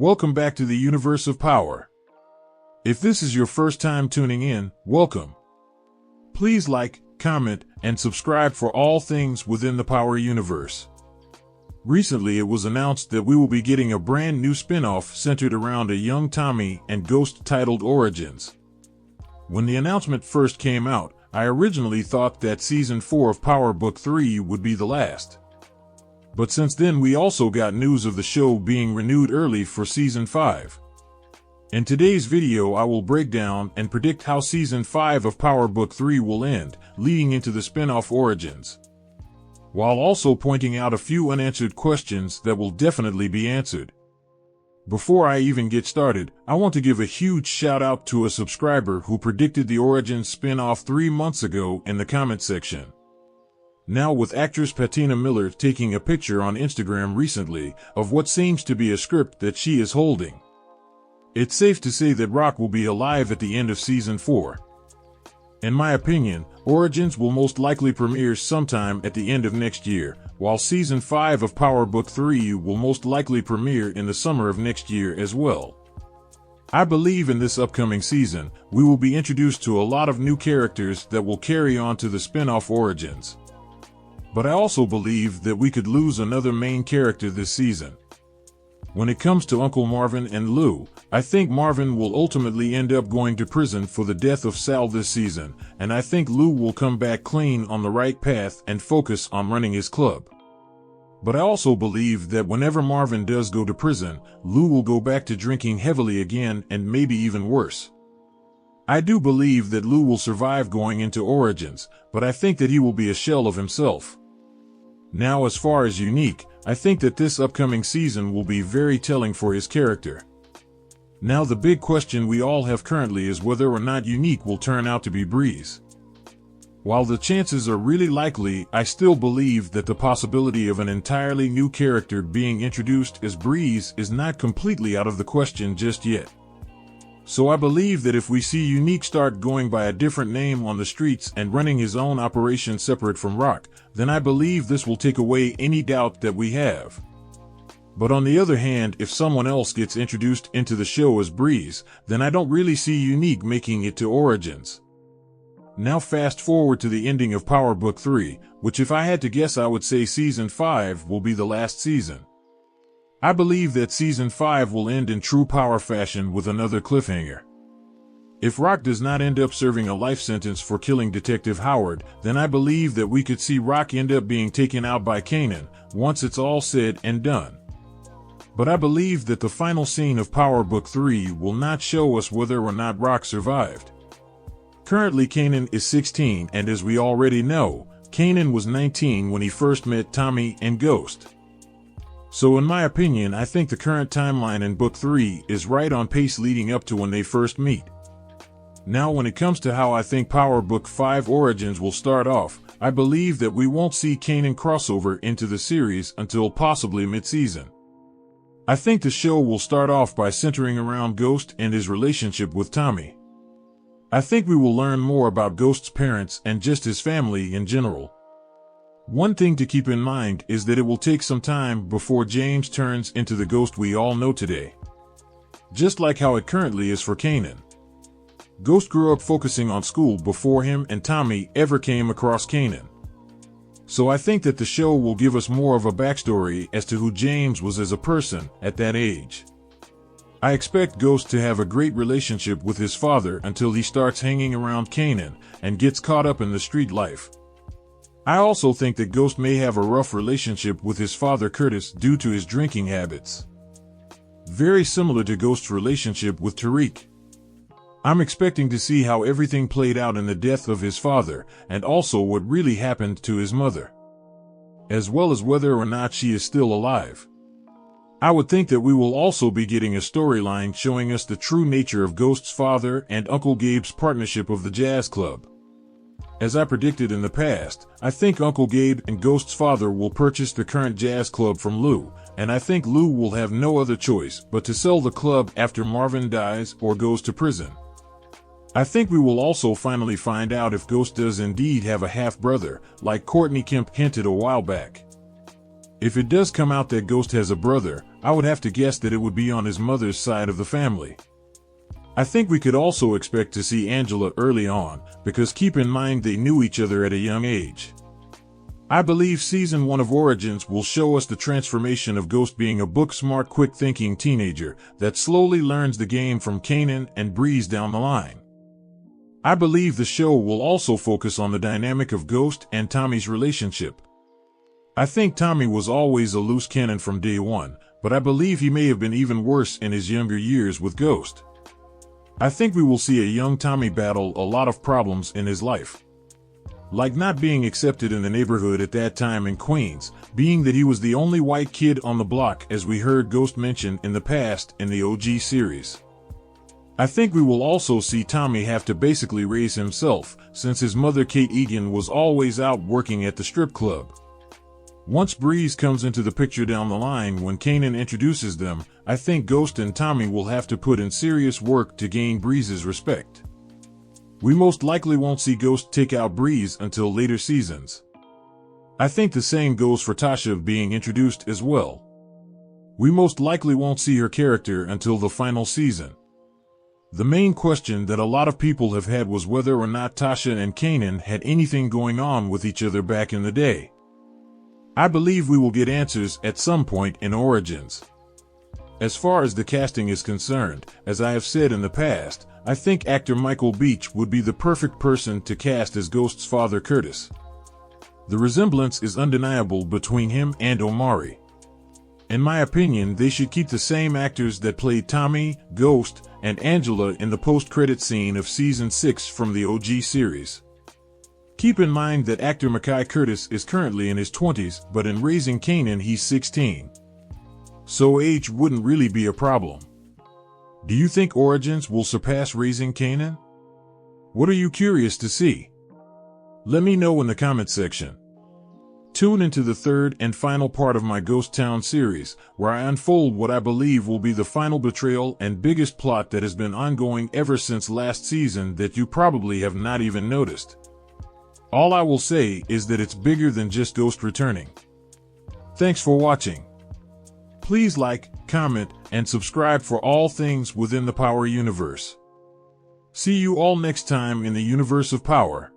Welcome back to the Universe of Power. If this is your first time tuning in, welcome. Please like, comment, and subscribe for all things within the Power Universe. Recently it was announced that we will be getting a brand new spin-off centered around a young Tommy and Ghost titled Origins. When the announcement first came out, I originally thought that Season 4 of Power Book 3 would be the last. But since then we also got news of the show being renewed early for Season 5. In today's video I will break down and predict how Season 5 of Power Book 3 will end, leading into the spin-off Origins, while also pointing out a few unanswered questions that will definitely be answered. Before I even get started, I want to give a huge shout out to a subscriber who predicted the Origins spin-off 3 months ago in the comment section. Now, with actress Patina Miller taking a picture on Instagram recently of what seems to be a script that she is holding, it's safe to say that Rock will be alive at the end of Season 4. In my opinion, Origins will most likely premiere sometime at the end of next year, while Season 5 of Power Book 3 will most likely premiere in the summer of next year as well. I believe in this upcoming season, we will be introduced to a lot of new characters that will carry on to the spin-off Origins. But I also believe that we could lose another main character this season. When it comes to Uncle Marvin and Lou, I think Marvin will ultimately end up going to prison for the death of Sal this season, and I think Lou will come back clean on the right path and focus on running his club. But I also believe that whenever Marvin does go to prison, Lou will go back to drinking heavily again and maybe even worse. I do believe that Lou will survive going into Origins, but I think that he will be a shell of himself. Now, as far as Unique, I think that this upcoming season will be very telling for his character. Now, the big question we all have currently is whether or not Unique will turn out to be Breeze. While the chances are really likely, I still believe that the possibility of an entirely new character being introduced as Breeze is not completely out of the question just yet. So I believe that if we see Unique start going by a different name on the streets and running his own operation separate from Rock, then I believe this will take away any doubt that we have. But on the other hand, if someone else gets introduced into the show as Breeze, then I don't really see Unique making it to Origins. Now fast forward to the ending of Power Book 3, which if I had to guess I would say Season 5 will be the last season. I believe that Season 5 will end in true Power fashion with another cliffhanger. If Rock does not end up serving a life sentence for killing Detective Howard, then I believe that we could see Rock end up being taken out by Kanan once it's all said and done. But I believe that the final scene of Power Book 3 will not show us whether or not Rock survived. Currently Kanan is 16, and as we already know, Kanan was 19 when he first met Tommy and Ghost. So in my opinion, I think the current timeline in Book 3 is right on pace leading up to when they first meet. Now when it comes to how I think Power Book 5 Origins will start off, I believe that we won't see Kanan crossover into the series until possibly mid-season. I think the show will start off by centering around Ghost and his relationship with Tommy. I think we will learn more about Ghost's parents and just his family in general. One thing to keep in mind is that it will take some time before James turns into the Ghost we all know today. Just like how it currently is for Kanan. Ghost grew up focusing on school before him and Tommy ever came across Kanan. So I think that the show will give us more of a backstory as to who James was as a person at that age. I expect Ghost to have a great relationship with his father until he starts hanging around Kanan and gets caught up in the street life. I also think that Ghost may have a rough relationship with his father Curtis due to his drinking habits. Very similar to Ghost's relationship with Tariq. I'm expecting to see how everything played out in the death of his father, and also what really happened to his mother, as well as whether or not she is still alive. I would think that we will also be getting a storyline showing us the true nature of Ghost's father and Uncle Gabe's partnership of the jazz club. As I predicted in the past, I think Uncle Gabe and Ghost's father will purchase the current jazz club from Lou, and I think Lou will have no other choice but to sell the club after Marvin dies or goes to prison. I think we will also finally find out if Ghost does indeed have a half-brother, like Courtney Kemp hinted a while back. If it does come out that Ghost has a brother, I would have to guess that it would be on his mother's side of the family. I think we could also expect to see Angela early on, because keep in mind they knew each other at a young age. I believe Season 1 of Origins will show us the transformation of Ghost being a book-smart, quick-thinking teenager that slowly learns the game from Kanan and Breeze down the line. I believe the show will also focus on the dynamic of Ghost and Tommy's relationship. I think Tommy was always a loose cannon from day one, but I believe he may have been even worse in his younger years with Ghost. I think we will see a young Tommy battle a lot of problems in his life. Like not being accepted in the neighborhood at that time in Queens, being that he was the only white kid on the block, as we heard Ghost mention in the past in the OG series. I think we will also see Tommy have to basically raise himself, since his mother Kate Egan was always out working at the strip club. Once Breeze comes into the picture down the line when Kanan introduces them, I think Ghost and Tommy will have to put in serious work to gain Breeze's respect. We most likely won't see Ghost take out Breeze until later seasons. I think the same goes for Tasha being introduced as well. We most likely won't see her character until the final season. The main question that a lot of people have had was whether or not Tasha and Kanan had anything going on with each other back in the day. I believe we will get answers at some point in Origins. As far as the casting is concerned, as I have said in the past, I think actor Michael Beach would be the perfect person to cast as Ghost's father Curtis. The resemblance is undeniable between him and Omari. In my opinion, they should keep the same actors that played Tommy, Ghost, and Angela in the post-credit scene of Season 6 from the OG series. Keep in mind that actor Mackay Curtis is currently in his 20s, but in Raising Kanan he's 16. So age wouldn't really be a problem. Do you think Origins will surpass Raising Kanan? What are you curious to see? Let me know in the comment section. Tune into the third and final part of my Ghost Town series, where I unfold what I believe will be the final betrayal and biggest plot that has been ongoing ever since last season that you probably have not even noticed. All I will say is that it's bigger than just Ghost returning. Thanks for watching. Please like, comment, and subscribe for all things within the Power Universe. See you all next time in the Universe of Power.